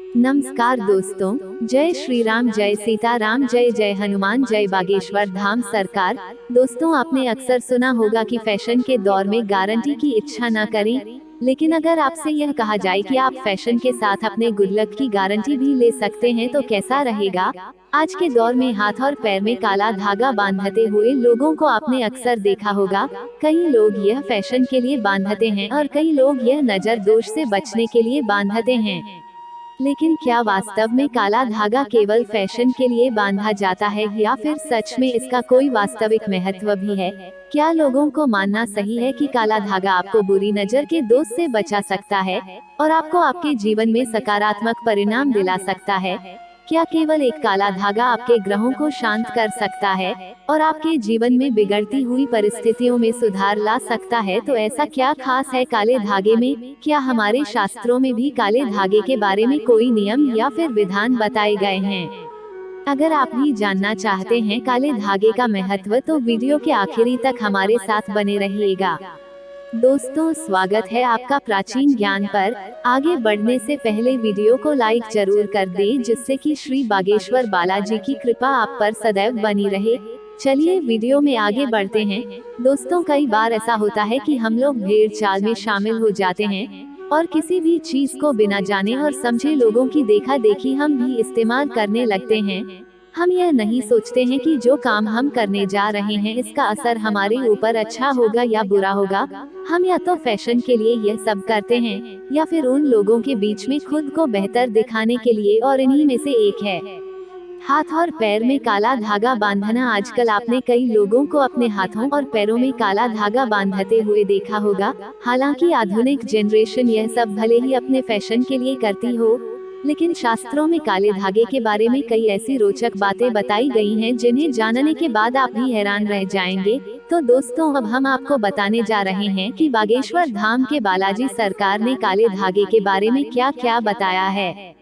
नमस्कार दोस्तों, जय श्री राम, जय सीताराम, जय जय हनुमान, जय बागेश्वर धाम सरकार। दोस्तों, आपने अक्सर सुना होगा कि फैशन के दौर में गारंटी की इच्छा न करें, लेकिन अगर आपसे यह कहा जाए कि आप फैशन के साथ अपने गुड लक की गारंटी भी ले सकते हैं तो कैसा रहेगा। आज के दौर में हाथ और पैर में काला धागा बांधते हुए लोगों को आपने अक्सर देखा होगा। कई लोग यह फैशन के लिए बांधते हैं और कई लोग यह नजर दोष से बचने के लिए बांधते हैं। लेकिन क्या वास्तव में काला धागा केवल फैशन के लिए बांधा जाता है या फिर सच में इसका कोई वास्तविक महत्व भी है? क्या लोगों को मानना सही है कि काला धागा आपको बुरी नजर के दोष से बचा सकता है और आपको आपके जीवन में सकारात्मक परिणाम दिला सकता है? क्या केवल एक काला धागा आपके ग्रहों को शांत कर सकता है और आपके जीवन में बिगड़ती हुई परिस्थितियों में सुधार ला सकता है? तो ऐसा क्या खास है काले धागे में? क्या हमारे शास्त्रों में भी काले धागे के बारे में कोई नियम या फिर विधान बताए गए हैं? अगर आप भी जानना चाहते हैं काले धागे का महत्व तो वीडियो के आखिरी तक हमारे साथ बने रहिएगा। दोस्तों, स्वागत है आपका प्राचीन ज्ञान पर। आगे बढ़ने से पहले वीडियो को लाइक जरूर कर दें, जिससे कि श्री बागेश्वर बालाजी की कृपा आप पर सदैव बनी रहे। चलिए वीडियो में आगे बढ़ते हैं। दोस्तों, कई बार ऐसा होता है कि हम लोग भेड़ चाल में शामिल हो जाते हैं और किसी भी चीज को बिना जाने और समझे लोगों की देखा देखी हम भी इस्तेमाल करने लगते हैं। हम यह नहीं सोचते हैं कि जो काम हम करने जा रहे हैं इसका असर हमारे ऊपर अच्छा होगा या बुरा होगा। हम या तो फैशन के लिए यह सब करते हैं या फिर उन लोगों के बीच में खुद को बेहतर दिखाने के लिए, और इन्हीं में से एक है हाथ और पैर में काला धागा बांधना। आजकल आपने कई लोगों को अपने हाथों और पैरों में काला धागा बांधते हुए देखा होगा। हालांकि आधुनिक जनरेशन यह सब भले ही अपने फैशन के लिए करती हो, लेकिन शास्त्रों में काले धागे के बारे में कई ऐसी रोचक बातें बताई गई हैं जिन्हें जानने के बाद आप भी हैरान रह जाएंगे। तो दोस्तों, अब हम आपको बताने जा रहे हैं कि बागेश्वर धाम के बालाजी सरकार ने काले धागे के बारे में क्या क्या बताया है।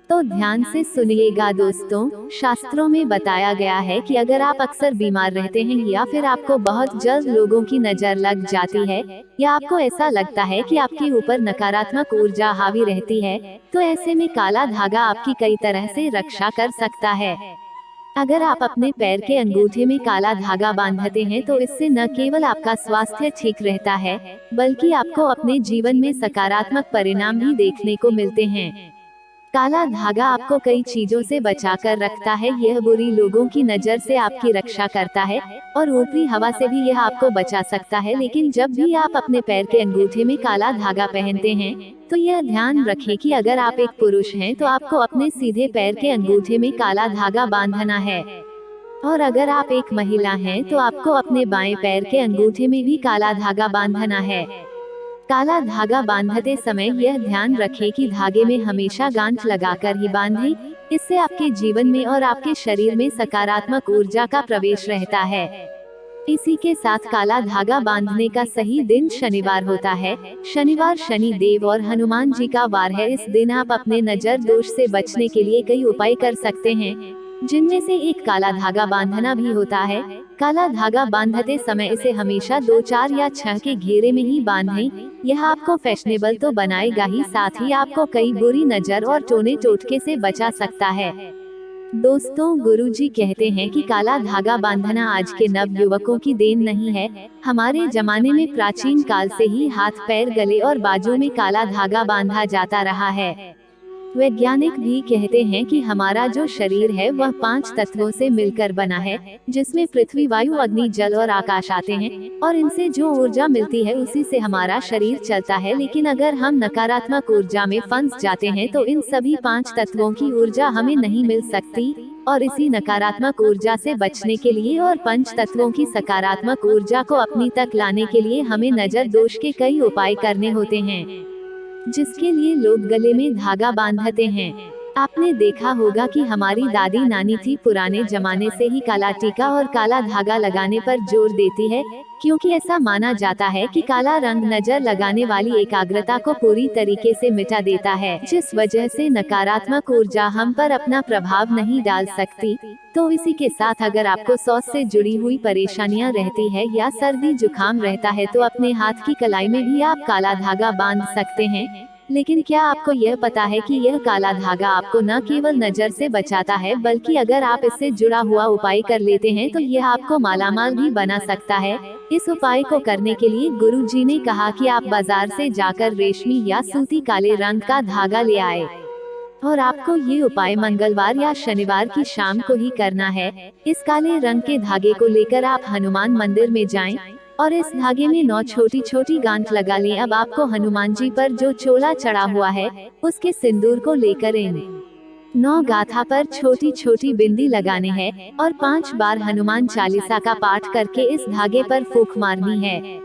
तो ध्यान से सुनिएगा दोस्तों। शास्त्रों में बताया गया है कि अगर आप अक्सर बीमार रहते हैं या फिर आपको बहुत जल्द लोगों की नजर लग जाती है या आपको ऐसा लगता है कि आपके ऊपर नकारात्मक ऊर्जा हावी रहती है, तो ऐसे में काला धागा आपकी कई तरह से रक्षा कर सकता है। अगर आप अपने पैर के अंगूठे में काला धागा बांधते हैं तो इससे न केवल आपका स्वास्थ्य ठीक रहता है, बल्कि आपको अपने जीवन में सकारात्मक परिणाम भी देखने को मिलते हैं। काला धागा आपको कई चीजों से बचाकर रखता है। यह बुरी लोगों की नजर से आपकी रक्षा करता है और ऊपरी हवा से भी यह आपको बचा सकता है। लेकिन जब भी आप अपने पैर के अंगूठे में काला धागा पहनते हैं तो यह ध्यान रखें कि अगर आप एक पुरुष हैं तो आपको अपने सीधे पैर के अंगूठे में काला धागा बांधना है, और अगर आप एक महिला हैं तो आपको अपने बाएं पैर के अंगूठे में भी काला धागा बांधना है। काला धागा बांधते समय यह ध्यान रखें कि धागे में हमेशा गांठ लगाकर ही बांधें। इससे आपके जीवन में और आपके शरीर में सकारात्मक ऊर्जा का प्रवेश रहता है। इसी के साथ काला धागा बांधने का सही दिन शनिवार होता है। शनिवार शनि देव और हनुमान जी का वार है। इस दिन आप अपने नजर दोष से बचने के लिए कई उपाय कर सकते हैं, जिनमें से एक काला धागा बांधना भी होता है। काला धागा बांधते समय इसे हमेशा 2, 4 या 6 के घेरे में ही बांधें। यह आपको फैशनेबल तो बनाएगा ही, साथ ही आपको कई बुरी नजर और टोने टोटके से बचा सकता है। दोस्तों, गुरुजी कहते हैं कि काला धागा बांधना आज के नव युवकों की देन नहीं है। हमारे जमाने में प्राचीन काल से ही हाथ, पैर, गले और बाजू में काला धागा बांधा जाता रहा है। वैज्ञानिक भी कहते हैं कि हमारा जो शरीर है वह 5 तत्वों से मिलकर बना है, जिसमें पृथ्वी, वायु, अग्नि, जल और आकाश आते हैं, और इनसे जो ऊर्जा मिलती है उसी से हमारा शरीर चलता है। लेकिन अगर हम नकारात्मक ऊर्जा में फंस जाते हैं तो इन सभी 5 तत्वों की ऊर्जा हमें नहीं मिल सकती, और इसी नकारात्मक ऊर्जा से बचने के लिए और 5 तत्वों की सकारात्मक ऊर्जा को अपनी तक लाने के लिए हमें नजर दोष के कई उपाय करने होते हैं, जिसके लिए लोग गले में धागा बांधते हैं। आपने देखा होगा कि हमारी दादी नानी थी पुराने जमाने से ही काला टीका और काला धागा लगाने पर जोर देती है, क्योंकि ऐसा माना जाता है कि काला रंग नजर लगाने वाली एकाग्रता को पूरी तरीके से मिटा देता है, जिस वजह से नकारात्मक ऊर्जा हम पर अपना प्रभाव नहीं डाल सकती। तो इसी के साथ अगर आपको सांस से जुड़ी हुई परेशानियां रहती है या सर्दी जुकाम रहता है तो अपने हाथ की कलाई में भी आप काला धागा बांध सकते हैं। लेकिन क्या आपको यह पता है कि यह काला धागा आपको न केवल नजर से बचाता है, बल्कि अगर आप इससे जुड़ा हुआ उपाय कर लेते हैं तो यह आपको मालामाल भी बना सकता है। इस उपाय को करने के लिए गुरुजी ने कहा कि आप बाजार से जाकर रेशमी या सूती काले रंग का धागा ले आए, और आपको ये उपाय मंगलवार या शनिवार की शाम को ही करना है। इस काले रंग के धागे को लेकर आप हनुमान मंदिर में जाएं, और इस धागे में 9 छोटी छोटी गांठ लगा लें। अब आपको हनुमान जी पर जो चोला चढ़ा हुआ है, उसके सिंदूर को लेकर इन 9 गाथा पर छोटी छोटी बिंदी लगाने हैं, और 5 बार हनुमान चालीसा का पाठ करके इस धागे पर फूंक मारनी है।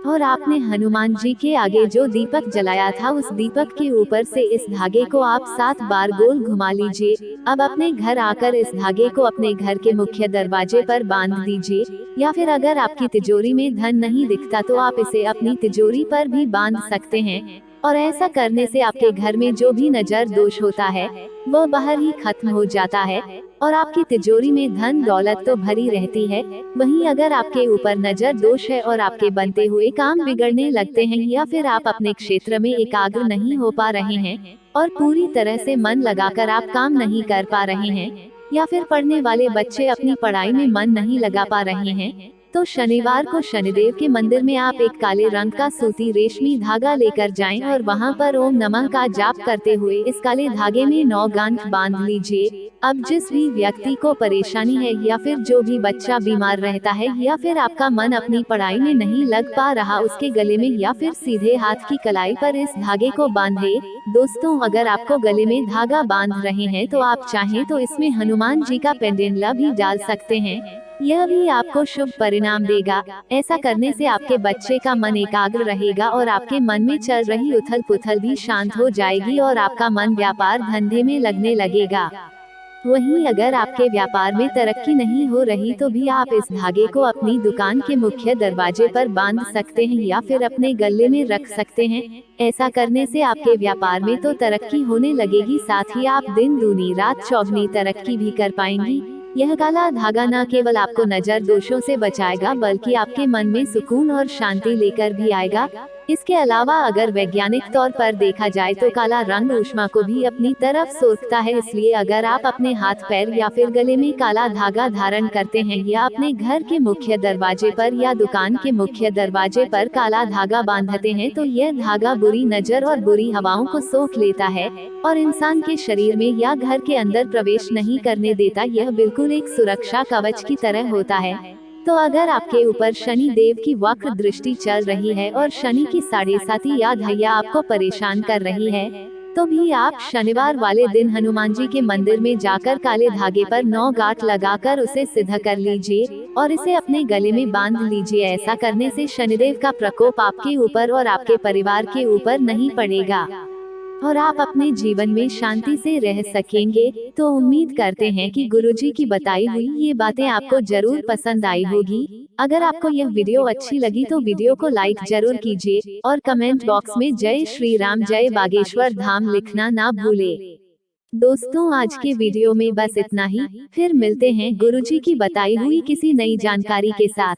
और आपने हनुमान जी के आगे जो दीपक जलाया था, उस दीपक के ऊपर से इस धागे को आप 7 बार गोल घुमा लीजिए। अब अपने घर आकर इस धागे को अपने घर के मुख्य दरवाजे पर बांध दीजिए, या फिर अगर आपकी तिजोरी में धन नहीं दिखता तो आप इसे अपनी तिजोरी पर भी बांध सकते हैं। और ऐसा करने से आपके घर में जो भी नजर दोष होता है, वो बाहर ही खत्म हो जाता है, और आपकी तिजोरी में धन दौलत तो भरी रहती है। वहीं अगर आपके ऊपर नजर दोष है और आपके बनते हुए काम बिगड़ने लगते हैं, या फिर आप अपने क्षेत्र में एकाग्र नहीं हो पा रहे हैं, और पूरी तरह से मन लगाकर आप काम नहीं कर पा रहे हैं, या फिर पढ़ने वाले बच्चे अपनी पढ़ाई में मन नहीं लगा पा रहे हैं, तो शनिवार को शनिदेव के मंदिर में आप एक काले रंग का सूती रेशमी धागा लेकर जाएं, और वहां पर ओम नमः का जाप करते हुए इस काले धागे में 9 गांठ बांध लीजिए। अब जिस भी व्यक्ति को परेशानी है, या फिर जो भी बच्चा बीमार रहता है, या फिर आपका मन अपनी पढ़ाई में नहीं लग पा रहा, उसके गले में या फिर सीधे हाथ की कलाई पर इस धागे को बांधे। दोस्तों, अगर आपको गले में धागा बांध रहे हैं तो आप चाहें तो इसमें हनुमान जी का पेंडेंटला भी डाल सकते हैं, यह भी आपको शुभ परिणाम देगा। ऐसा करने से आपके बच्चे का मन एकाग्र रहेगा, और आपके मन में चल रही उथल पुथल भी शांत हो जाएगी, और आपका मन व्यापार धंधे में लगने लगेगा। वहीं अगर आपके व्यापार में तरक्की नहीं हो रही तो भी आप इस धागे को अपनी दुकान के मुख्य दरवाजे पर बांध सकते हैं, या फिर अपने गले में रख सकते हैं। ऐसा करने से आपके व्यापार में तो तरक्की होने लगेगी, साथ ही आप दिन दूनी रात चौगुनी तरक्की भी कर पाएंगी। यह काला धागा न केवल आपको नजर दोषों से बचाएगा, बल्कि आपके मन में सुकून और शांति लेकर भी आएगा। इसके अलावा अगर वैज्ञानिक तौर पर देखा जाए तो काला रंग ऊष्मा को भी अपनी तरफ सोखता है, इसलिए अगर आप अपने हाथ पैर या फिर गले में काला धागा धारण करते हैं, या अपने घर के मुख्य दरवाजे पर या दुकान के मुख्य दरवाजे पर काला धागा बांधते हैं, तो यह धागा बुरी नजर और बुरी हवाओं को सोख लेता है, और इंसान के शरीर में या घर के अंदर प्रवेश नहीं करने देता। यह बिल्कुल एक सुरक्षा कवच की तरह होता है। तो अगर आपके ऊपर शनि देव की वक्र दृष्टि चल रही है, और शनि की 7.5 या धैया आपको परेशान कर रही है, तो भी आप शनिवार वाले दिन हनुमान जी के मंदिर में जाकर काले धागे पर 9 गांठ लगाकर उसे सिद्ध कर लीजिए, और इसे अपने गले में बांध लीजिए। ऐसा करने से शनिदेव का प्रकोप आपके ऊपर और आपके परिवार के ऊपर नहीं पड़ेगा, और आप अपने जीवन में शांति से रह सकेंगे। तो उम्मीद करते हैं कि गुरुजी की बताई हुई ये बातें आपको जरूर पसंद आई होगी। अगर आपको यह वीडियो अच्छी लगी तो वीडियो को लाइक जरूर कीजिए, और कमेंट बॉक्स में जय श्री राम जय बागेश्वर धाम लिखना ना भूले। दोस्तों, आज के वीडियो में बस इतना ही। फिर मिलते हैं गुरुजी की बताई हुई किसी नई जानकारी के साथ।